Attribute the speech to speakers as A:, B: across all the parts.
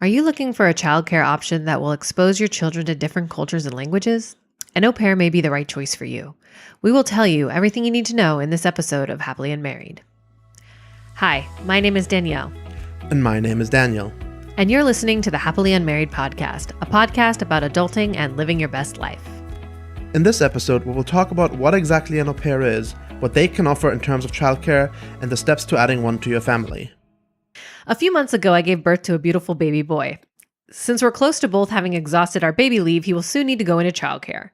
A: Are you looking for a childcare option that will expose your children to different cultures and languages? An au pair may be the right choice for you. We will tell you everything you need to know in this episode of Happily Unmarried. Hi, my name is Danielle.
B: And my name is Danielle.
A: And you're listening to the Happily Unmarried podcast, a podcast about adulting and living your best life.
B: In this episode, we will talk about what exactly an au pair is, what they can offer in terms of childcare, and the steps to adding one to your family.
A: A few months ago, I gave birth to a beautiful baby boy. Since we're close to both having exhausted our baby leave, he will soon need to go into childcare.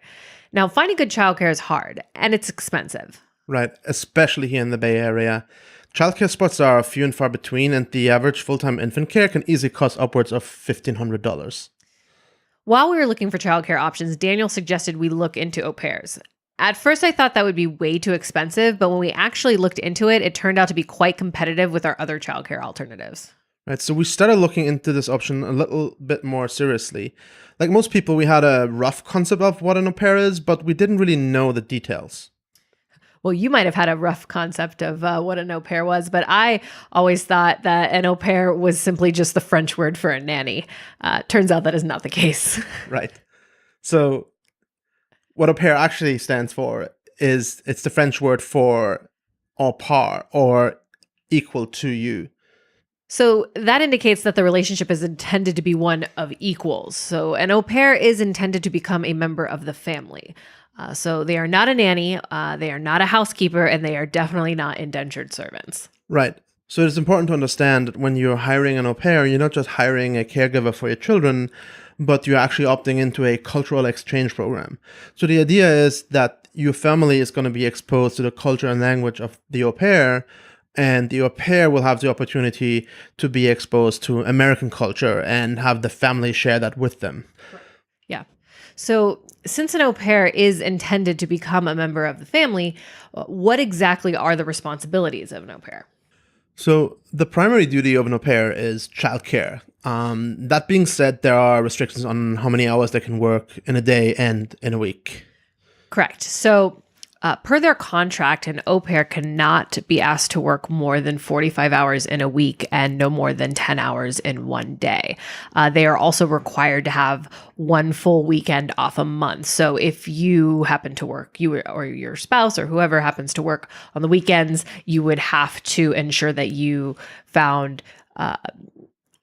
A: Now, finding good childcare is hard, and it's expensive.
B: Right, especially here in the Bay Area. Childcare spots are few and far between, and the average full-time infant care can easily cost upwards of $1,500.
A: While we were looking for childcare options, Daniel suggested we look into au pairs. At first, I thought that would be way too expensive, but when we actually looked into it, it turned out to be quite competitive with our other childcare alternatives.
B: Right, so we started looking into this option a little bit more seriously. Like most people, we had a rough concept of what an au pair is, but we didn't really know the details.
A: Well, you might have had a rough concept of what an au pair was, but I always thought that an au pair was simply just the French word for a nanny. Turns out that is not the case.
B: Right. So what au pair actually stands for is it's the French word for au par, or equal to you.
A: So that indicates that the relationship is intended to be one of equals. So an au pair is intended to become a member of the family. So they are not a nanny, they are not a housekeeper, and they are definitely not indentured servants.
B: Right. So it's important to understand that when you're hiring an au pair, you're not just hiring a caregiver for your children, but you're actually opting into a cultural exchange program. So the idea is that your family is going to be exposed to the culture and language of the au pair, and the au pair will have the opportunity to be exposed to American culture and have the family share that with them.
A: Yeah. So since an au pair is intended to become a member of the family, what exactly are the responsibilities of an au pair?
B: So the primary duty of an au pair is childcare. That being said, there are restrictions on how many hours they can work in a day and in a week.
A: Correct. So per their contract, an au pair cannot be asked to work more than 45 hours in a week and no more than 10 hours in one day. They are also required to have one full weekend off a month. So if you happen to work, you or your spouse or whoever happens to work on the weekends, you would have to ensure that you found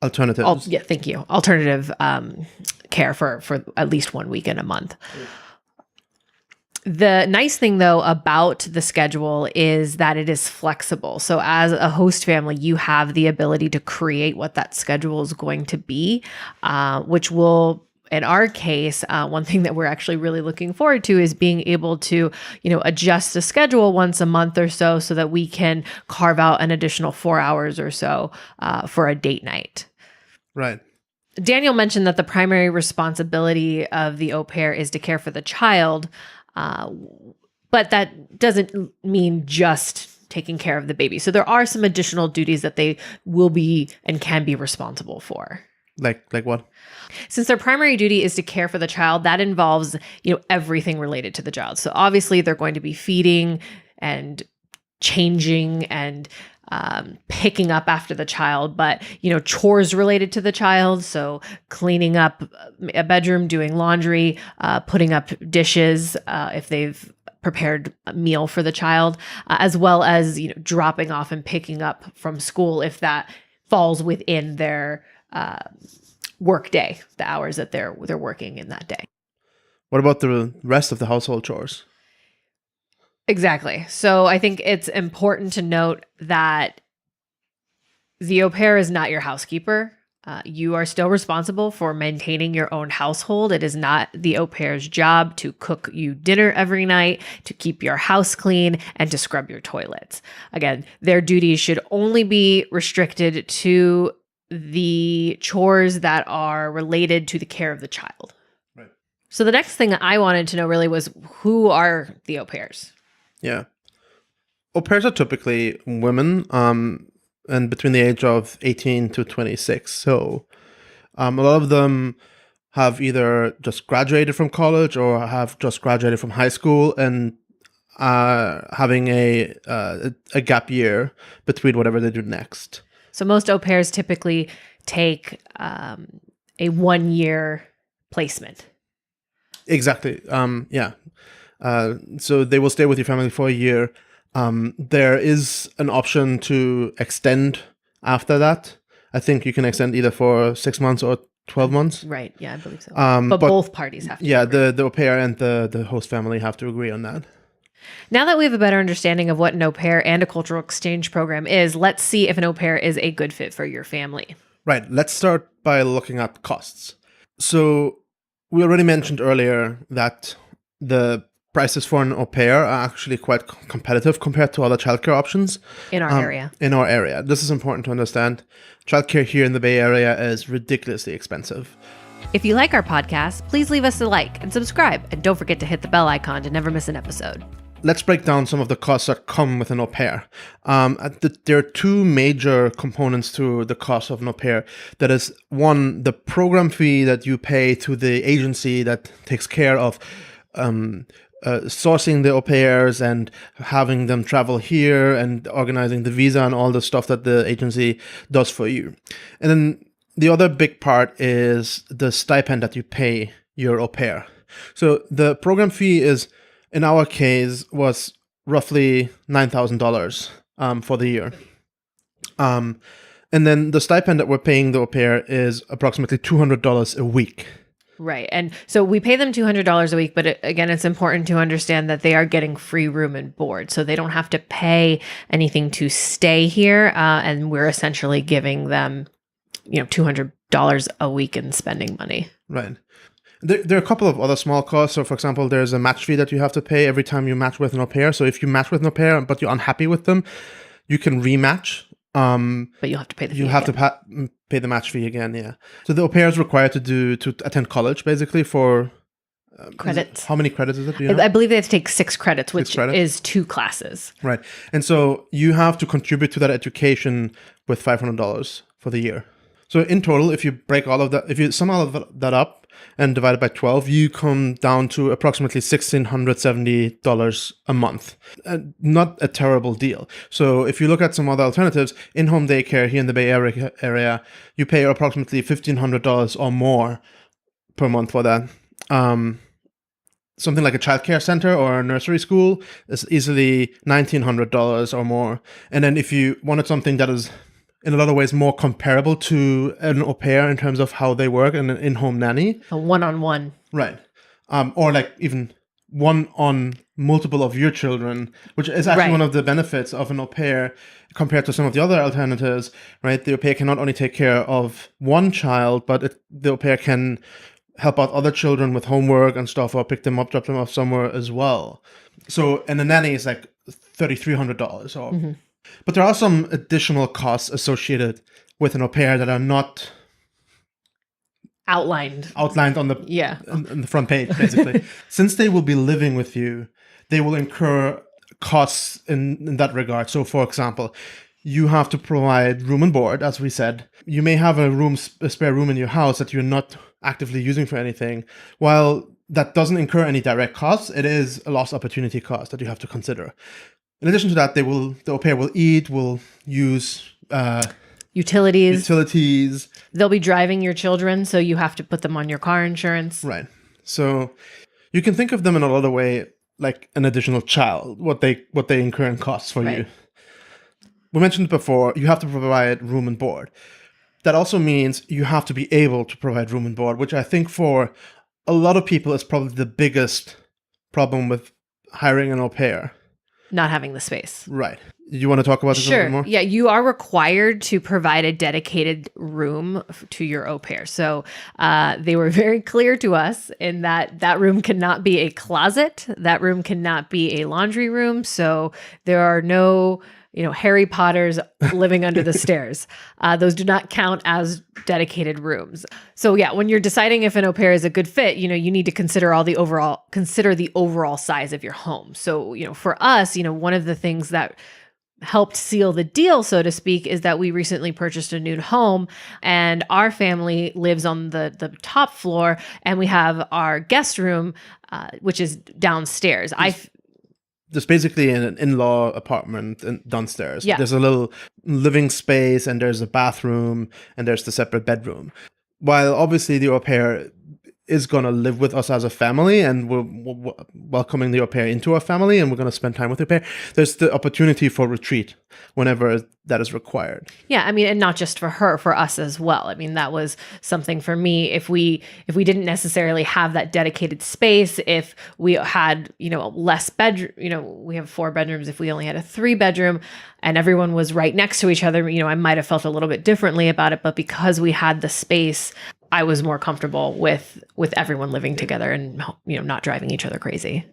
B: alternatives.
A: Thank you. Alternative care for at least 1 weekend a month. The nice thing, though, about the schedule is that it is flexible. So as a host family, you have the ability to create what that schedule is going to be, which will, in our case, one thing that we're actually really looking forward to is being able to, adjust the schedule once a month or so that we can carve out an additional 4 hours or so for a date night.
B: Right.
A: Daniel mentioned that the primary responsibility of the au pair is to care for the child. But that doesn't mean just taking care of the baby. So there are some additional duties that they will be and can be responsible for.
B: Like what?
A: Since their primary duty is to care for the child, that involves, everything related to the child. So obviously they're going to be feeding and changing and picking up after the child, but, chores related to the child. So cleaning up a bedroom, doing laundry, putting up dishes, if they've prepared a meal for the child, as well as, dropping off and picking up from school if that falls within their work day, the hours that they're working in that day.
B: What about the rest of the household chores?
A: Exactly. So I think it's important to note that the au pair is not your housekeeper. You are still responsible for maintaining your own household. It is not the au pair's job to cook you dinner every night, to keep your house clean, and to scrub your toilets. Again, their duties should only be restricted to the chores that are related to the care of the child.
B: Right.
A: So the next thing I wanted to know really was, who are the au pairs?
B: Yeah. Au pairs are typically women, and between the age of 18 to 26. So a lot of them have either just graduated from college or have just graduated from high school and having a gap year between whatever they do next.
A: So most au pairs typically take a 1-year placement.
B: Exactly. Yeah. So they will stay with your family for a year. There is an option to extend after that. I think you can extend either for 6 months or 12 months.
A: Right. Yeah, I believe so.
B: But
A: both parties have to.
B: Yeah,
A: agree.
B: the au pair and the host family have to agree on that.
A: Now that we have a better understanding of what an au pair and a cultural exchange program is, let's see if an au pair is a good fit for your family.
B: Right. Let's start by looking at costs. So we already mentioned earlier that the prices for an au pair are actually quite competitive compared to other childcare options
A: In our area.
B: In our area. This is important to understand. Childcare here in the Bay Area is ridiculously expensive.
A: If you like our podcast, please leave us a like and subscribe. And don't forget to hit the bell icon to never miss an episode.
B: Let's break down some of the costs that come with an au pair. There are two major components to the cost of an au pair. That is, one, the program fee that you pay to the agency that takes care of sourcing the au pairs and having them travel here and organizing the visa and all the stuff that the agency does for you. And then the other big part is the stipend that you pay your au pair. So the program fee is, in our case, was roughly $9,000 for the year. And then the stipend that we're paying the au pair is approximately $200 a week.
A: Right. And so we pay them $200 a week, but again, it's important to understand that they are getting free room and board. So they don't have to pay anything to stay here. And we're essentially giving them, $200 a week in spending money.
B: Right. There are a couple of other small costs. So, for example, there's a match fee that you have to pay every time you match with an au pair. So if you match with an au pair, but you're unhappy with them, you can rematch.
A: But you'll have to pay the fee.
B: You have to pay the match fee again, yeah. So the au pair is required to attend college, basically, for
A: credits.
B: How many credits is it? Do you know?
A: I believe they have to take 6 credits, which is 2 classes.
B: Right. And so you have to contribute to that education with $500 for the year. So in total, if you break all of that, if you sum all of that up and divide it by 12, you come down to approximately $1,670 a month. Not a terrible deal. So if you look at some other alternatives, in-home daycare here in the Bay Area, you pay approximately $1,500 or more per month for that. Something like a childcare center or a nursery school is easily $1,900 or more. And then if you wanted something that is in a lot of ways more comparable to an au pair in terms of how they work, and an in-home nanny.
A: A one-on-one.
B: Right. Or like even one on multiple of your children, which is actually one of the benefits of an au pair compared to some of the other alternatives, right? The au pair can not only take care of one child, but the au pair can help out other children with homework and stuff, or pick them up, drop them off somewhere as well. So, and the nanny is like $3,300 or... Mm-hmm. But there are some additional costs associated with an au pair that are not
A: outlined
B: on the on the front page, basically. Since they will be living with you, they will incur costs in that regard. So, for example, you have to provide room and board, as we said. You may have a spare room in your house that you're not actively using for anything. While that doesn't incur any direct costs, it is a lost opportunity cost that you have to consider. In addition to that, the au pair will eat, will use
A: utilities.
B: They'll
A: be driving your children, so you have to put them on your car insurance.
B: Right. So you can think of them in a lot of way like an additional child, what they incur in costs for you. We mentioned before, you have to provide room and board. That also means you have to be able to provide room and board, which I think for a lot of people is probably the biggest problem with hiring an au pair.
A: Not having the space.
B: Right. You want to talk about this a little bit more?
A: Yeah, you are required to provide a dedicated room to your au pair. So they were very clear to us in that room cannot be a closet. That room cannot be a laundry room. So there are no Harry Potters living under the stairs. Those do not count as dedicated rooms. So yeah, when you're deciding if an au pair is a good fit, you need to consider the overall size of your home. So, for us, one of the things that helped seal the deal, so to speak, is that we recently purchased a new home, and our family lives on the top floor, and we have our guest room, which is downstairs.
B: there's basically an in-law apartment downstairs.
A: Yeah.
B: There's a little living space, and there's a bathroom, and there's the separate bedroom. While obviously the au pair is going to live with us as a family, and we're welcoming the au pair into our family, and we're going to spend time with the au pair, there's the opportunity for retreat whenever that is required.
A: Yeah, I mean, and not just for her, for us as well. I mean, that was something for me. If we didn't necessarily have that dedicated space, if we had, less bedroom, we have 4 bedrooms, if we only had a 3-bedroom and everyone was right next to each other, I might have felt a little bit differently about it. But because we had the space, I was more comfortable with everyone living together and, not driving each other crazy.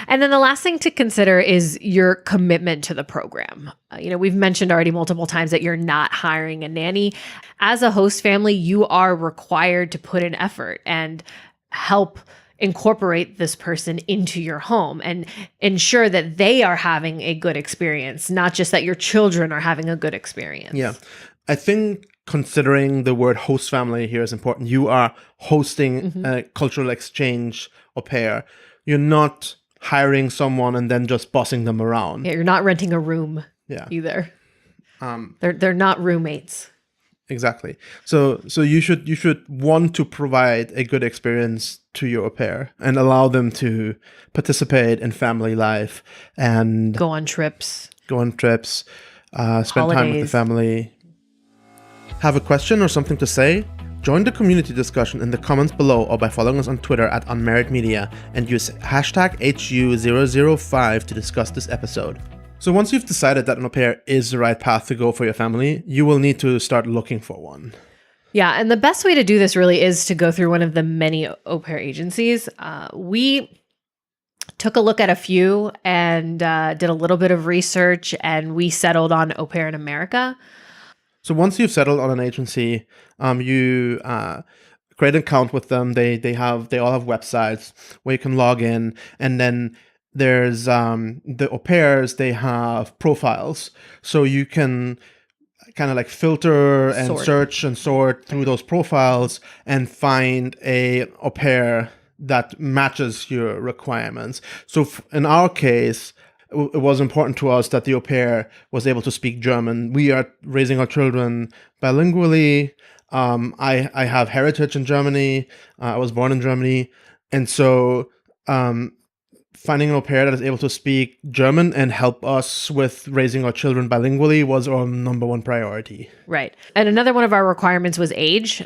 A: And then the last thing to consider is your commitment to the program. We've mentioned already multiple times that you're not hiring a nanny. As a host family, you are required to put in effort and help incorporate this person into your home and ensure that they are having a good experience, not just that your children are having a good experience.
B: Yeah. I think considering the word host family here is important. You are hosting a cultural exchange au pair. You're not hiring someone and then just bossing them around.
A: Yeah, you're not renting a room either. They're not roommates.
B: Exactly. So you should want to provide a good experience to your au pair and allow them to participate in family life and
A: go on trips,
B: spend time with the family. Have a question or something to say? Join the community discussion in the comments below or by following us on Twitter at Unmarried Media and use hashtag HU005 to discuss this episode. So once you've decided that an au pair is the right path to go for your family, you will need to start looking for one.
A: Yeah, and the best way to do this really is to go through one of the many au pair agencies. We took a look at a few and did a little bit of research, and we settled on Au Pair in America.
B: So once you've settled on an agency, you create an account with them. They all have websites where you can log in, and then there's the au pairs. They have profiles, so you can kind of like filter and search and sort through those profiles and find a au pair that matches your requirements. So in our case, it was important to us that the au pair was able to speak German. We are raising our children bilingually. I have heritage in Germany. I was born in Germany. And so finding an au pair that is able to speak German and help us with raising our children bilingually was our number one priority.
A: Right. And another one of our requirements was age.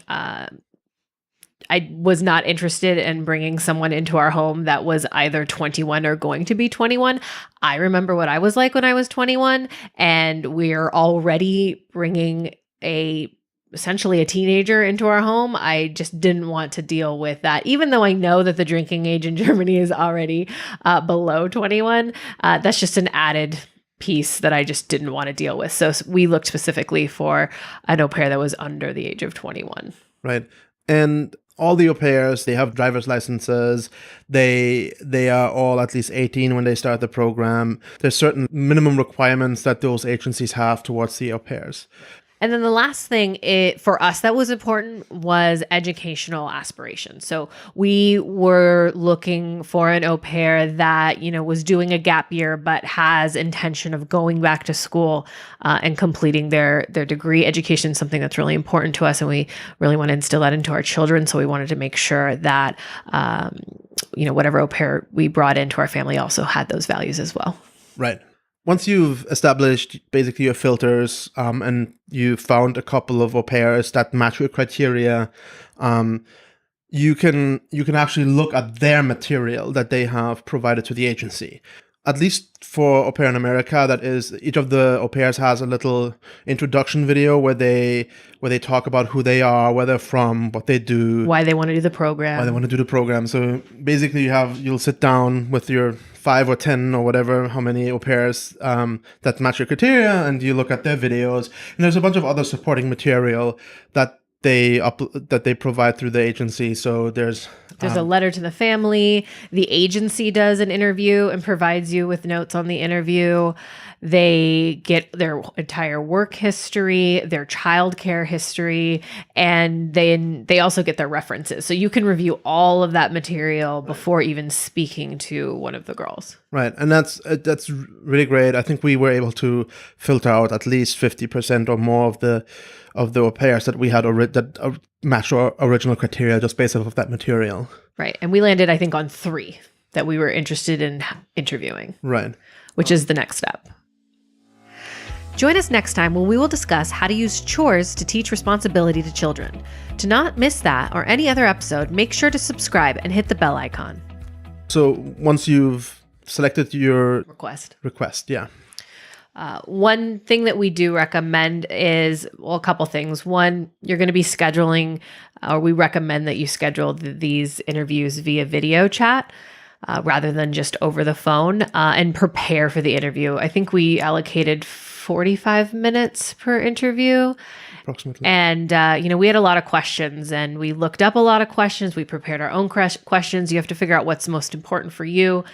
A: I was not interested in bringing someone into our home that was either 21 or going to be 21. I remember what I was like when I was 21, and we're already bringing essentially a teenager into our home. I just didn't want to deal with that. Even though I know that the drinking age in Germany is already below 21, that's just an added piece that I just didn't want to deal with. So we looked specifically for an au pair that was under the age of 21.
B: Right. And all the au pairs, they have driver's licenses. They are all at least 18 when they start the program. There's certain minimum requirements that those agencies have towards the au pairs.
A: And then the last thing for us that was important was educational aspirations. So we were looking for an au pair that, was doing a gap year, but has intention of going back to school and completing their degree. Education is something that's really important to us, and we really want to instill that into our children. So we wanted to make sure that, whatever au pair we brought into our family also had those values as well.
B: Right. Once you've established basically your filters and you found a couple of au pairs that match your criteria, you can actually look at their material that they have provided to the agency. At least for Au Pair in America, that is, each of the au pairs has a little introduction video where they talk about who they are, where they're from, what they do,
A: why they want to do the program. So basically, you'll sit down with your 5 or 10 or whatever, how many au pairs that match your criteria, and you look at their videos. And there's a bunch of other supporting material that they provide through the agency. So there's a letter to the family. The agency does an interview and provides you with notes on the interview. They get their entire work history, their childcare history, and then they also get their references. So you can review all of that material before even speaking to one of the girls.
B: Right, and that's really great. I think we were able to filter out at least 50% or more of the au pairs that we had that matched our original criteria just based off of that material.
A: Right, and we landed, I think, on 3 that we were interested in interviewing.
B: Right,
A: which is the next step. Join us next time when we will discuss how to use chores to teach responsibility to children. To not miss that or any other episode, make sure to subscribe and hit the bell icon.
B: So once you've selected your request, yeah.
A: One thing that we do recommend is, well, a couple things. One, you're going to be scheduling, or we recommend that you schedule these interviews via video chat rather than just over the phone, and prepare for the interview. I think we allocated 45 minutes per interview.
B: Approximately.
A: And, we had a lot of questions and we looked up a lot of questions. We prepared our own questions. You have to figure out what's most important for you.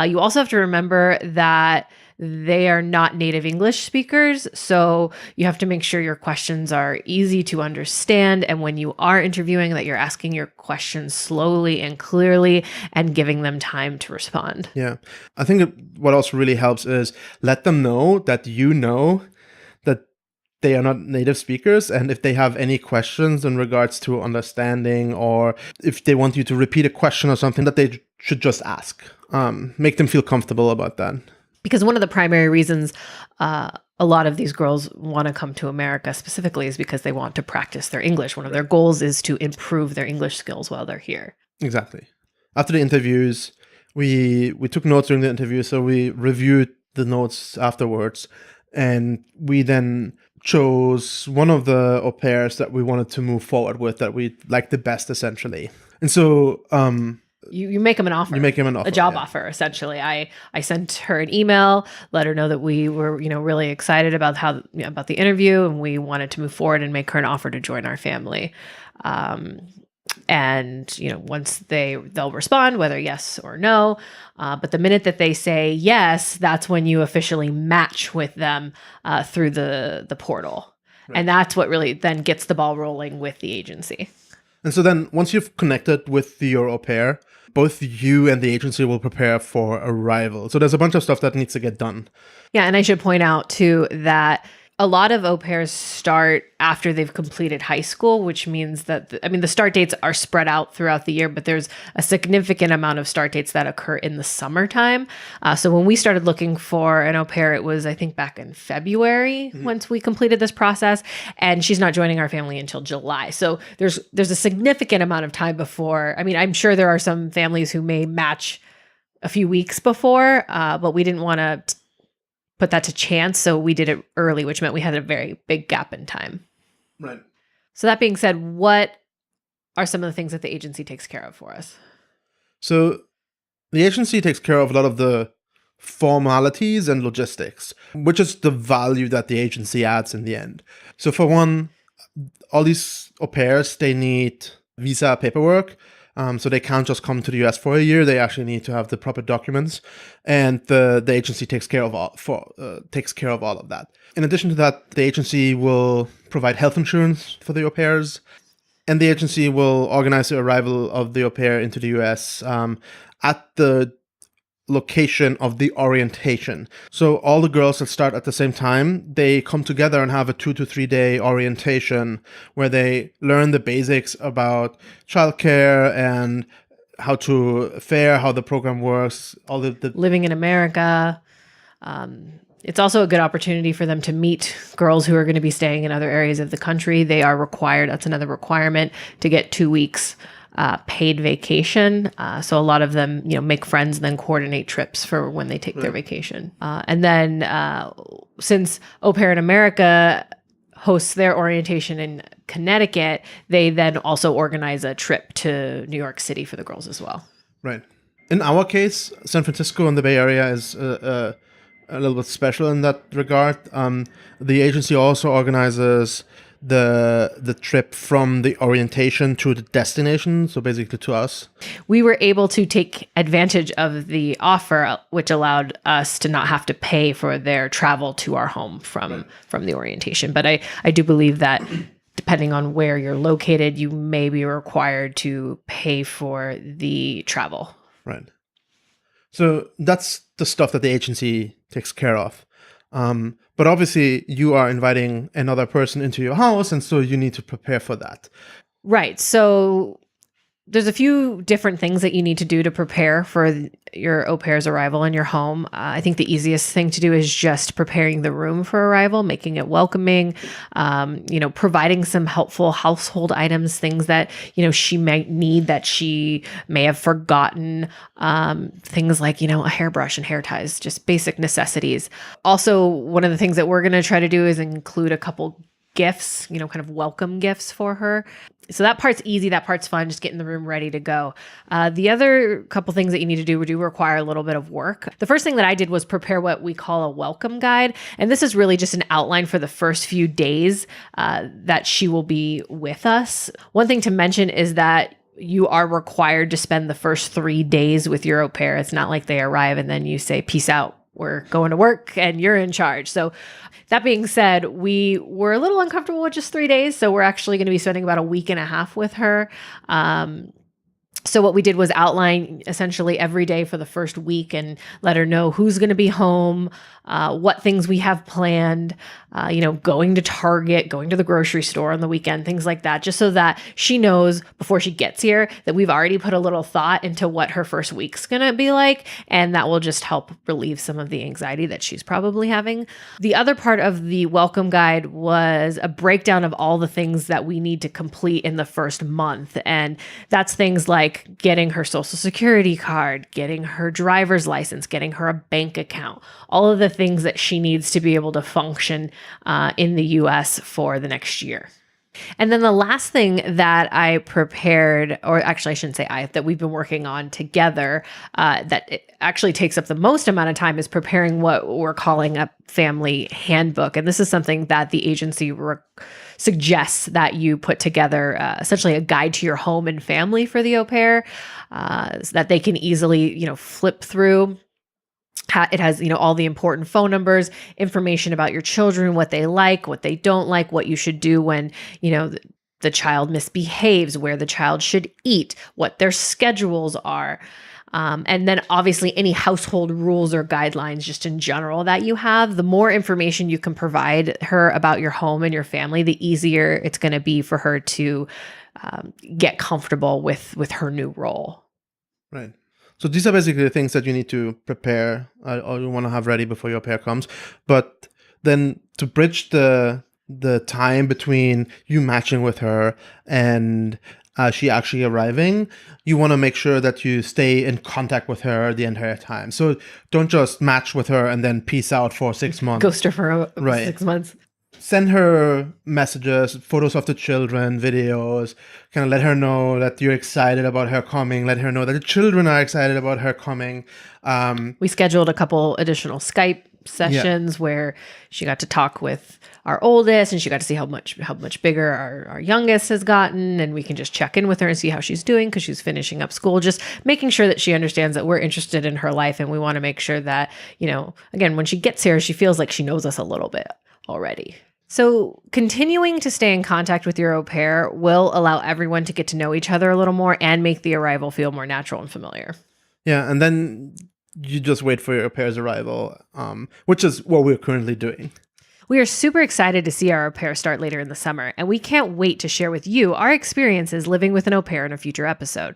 A: You also have to remember that they are not native English speakers. So you have to make sure your questions are easy to understand. And when you are interviewing, that you're asking your questions slowly and clearly and giving them time to respond.
B: Yeah. I think what also really helps is let them know that that they are not native speakers. And if they have any questions in regards to understanding, or if they want you to repeat a question or something, that they should just ask. Make them feel comfortable about that.
A: Because one of the primary reasons a lot of these girls want to come to America specifically is because they want to practice their English. One of their goals is to improve their English skills while they're here.
B: Exactly. After the interviews, we took notes during the interview, so we reviewed the notes afterwards, and we then chose one of the au pairs that we wanted to move forward with, that we liked the best, essentially. And so
A: you make them an offer.
B: You make him an offer.
A: A job offer, essentially. I sent her an email, let her know that we were, really excited about about the interview, and we wanted to move forward and make her an offer to join our family. And once they'll respond, whether yes or no. But the minute that they say yes, that's when you officially match with them through the portal. Right. And that's what really then gets the ball rolling with the agency.
B: And so then once you've connected with your au pair, both you and the agency will prepare for arrival. So there's a bunch of stuff that needs to get done.
A: Yeah, and I should point out too that a lot of au pairs start after they've completed high school, which means that, the start dates are spread out throughout the year, but there's a significant amount of start dates that occur in the summertime. So when we started looking for an au pair, it was, I think, back in February, once we completed this process, and she's not joining our family until July. So there's a significant amount of time before. I'm sure there are some families who may match a few weeks before, but we didn't want to put that to chance, so we did it early, which meant we had a very big gap in time.
B: Right.
A: So that being said, what are some of the things that the agency takes care of for us?
B: So the agency takes care of a lot of the formalities and logistics, which is the value that the agency adds in the end. So for one, all these au pairs, they need visa paperwork. So they can't just come to the US for a year. They actually need to have the proper documents, and the agency takes care of all of that. In addition to that, the agency will provide health insurance for the au pairs, and the agency will organize the arrival of the au pair into the US at the location of the orientation. So all the girls that start at the same time, they come together and have a 2 to 3 day orientation where they learn the basics about childcare and how to fare, how the program works, all the
A: living in America. It's also a good opportunity for them to meet girls who are going to be staying in other areas of the country. They are required, that's another requirement, to get 2 weeks paid vacation. So a lot of them, make friends and then coordinate trips for when they take their vacation. And then since Au Pair in America hosts their orientation in Connecticut, they then also organize a trip to New York City for the girls as well.
B: Right. In our case, San Francisco and the Bay Area is a little bit special in that regard. The agency also organizes the trip from the orientation to the destination, so basically to us?
A: We were able to take advantage of the offer, which allowed us to not have to pay for their travel to our home from the orientation. But I do believe that depending on where you're located, you may be required to pay for the travel.
B: Right. So that's the stuff that the agency takes care of. But obviously, you are inviting another person into your house, and so you need to prepare for that.
A: Right. So there's a few different things that you need to do to prepare for your au pair's arrival in your home. I think the easiest thing to do is just preparing the room for arrival, making it welcoming, providing some helpful household items, things that, she might need that she may have forgotten, things like, a hairbrush and hair ties, just basic necessities. Also, one of the things that we're going to try to do is include a couple gifts, kind of welcome gifts for her. So that part's easy. That part's fun. Just getting the room ready to go. The other couple things that you need to do require a little bit of work. The first thing that I did was prepare what we call a welcome guide. And this is really just an outline for the first few days that she will be with us. One thing to mention is that you are required to spend the first 3 days with your au pair. It's not like they arrive and then you say, peace out, we're going to work and you're in charge. So that being said, we were a little uncomfortable with just 3 days. So we're actually going to be spending about a week and a half with her. So what we did was outline essentially every day for the first week and let her know who's going to be home, what things we have planned, going to Target, going to the grocery store on the weekend, things like that, just so that she knows before she gets here that we've already put a little thought into what her first week's going to be like. And that will just help relieve some of the anxiety that she's probably having. The other part of the welcome guide was a breakdown of all the things that we need to complete in the first month. And that's things like getting her social security card, getting her driver's license, getting her a bank account, all of the things that she needs to be able to function in the US for the next year. And then the last thing that I prepared, or actually I shouldn't say that we've been working on together, that it actually takes up the most amount of time is preparing what we're calling a family handbook. And this is something that the agency suggests that you put together, essentially a guide to your home and family for the au pair, so that they can easily, flip through. It has, all the important phone numbers, information about your children, what they like, what they don't like, what you should do when, the child misbehaves, where the child should eat, what their schedules are. And then obviously any household rules or guidelines just in general that you have. The more information you can provide her about your home and your family, the easier it's going to be for her to get comfortable with her new role.
B: Right. So these are basically the things that you need to prepare or you want to have ready before your au pair comes. But then to bridge the time between you matching with her and she actually arriving, you want to make sure that you stay in contact with her the entire time. So don't just match with her and then peace out for 6 months.
A: Ghost her for 6 months.
B: Send her messages, photos of the children, videos, kind of let her know that you're excited about her coming, let her know that the children are excited about her coming.
A: We scheduled a couple additional Skype sessions where she got to talk with our oldest and she got to see how much bigger our youngest has gotten, and we can just check in with her and see how she's doing because she's finishing up school, just making sure that she understands that we're interested in her life and we want to make sure that, again, when she gets here, she feels like she knows us a little bit already. So continuing to stay in contact with your au pair will allow everyone to get to know each other a little more and make the arrival feel more natural and familiar.
B: Yeah, and then you just wait for your au pair's arrival, which is what we're currently doing.
A: We are super excited to see our au pair start later in the summer, and we can't wait to share with you our experiences living with an au pair in a future episode.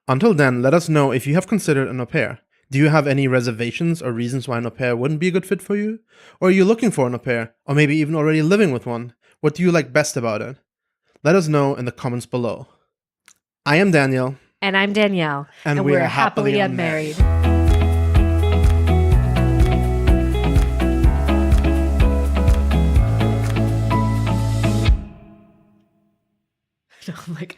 B: Until then, let us know if you have considered an au pair. Do you have any reservations or reasons why an au pair wouldn't be a good fit for you? Or are you looking for an au pair? Or maybe even already living with one? What do you like best about it? Let us know in the comments below. I am Danielle.
A: And I'm Danielle.
B: And we are happily unmarried.
A: I'm like...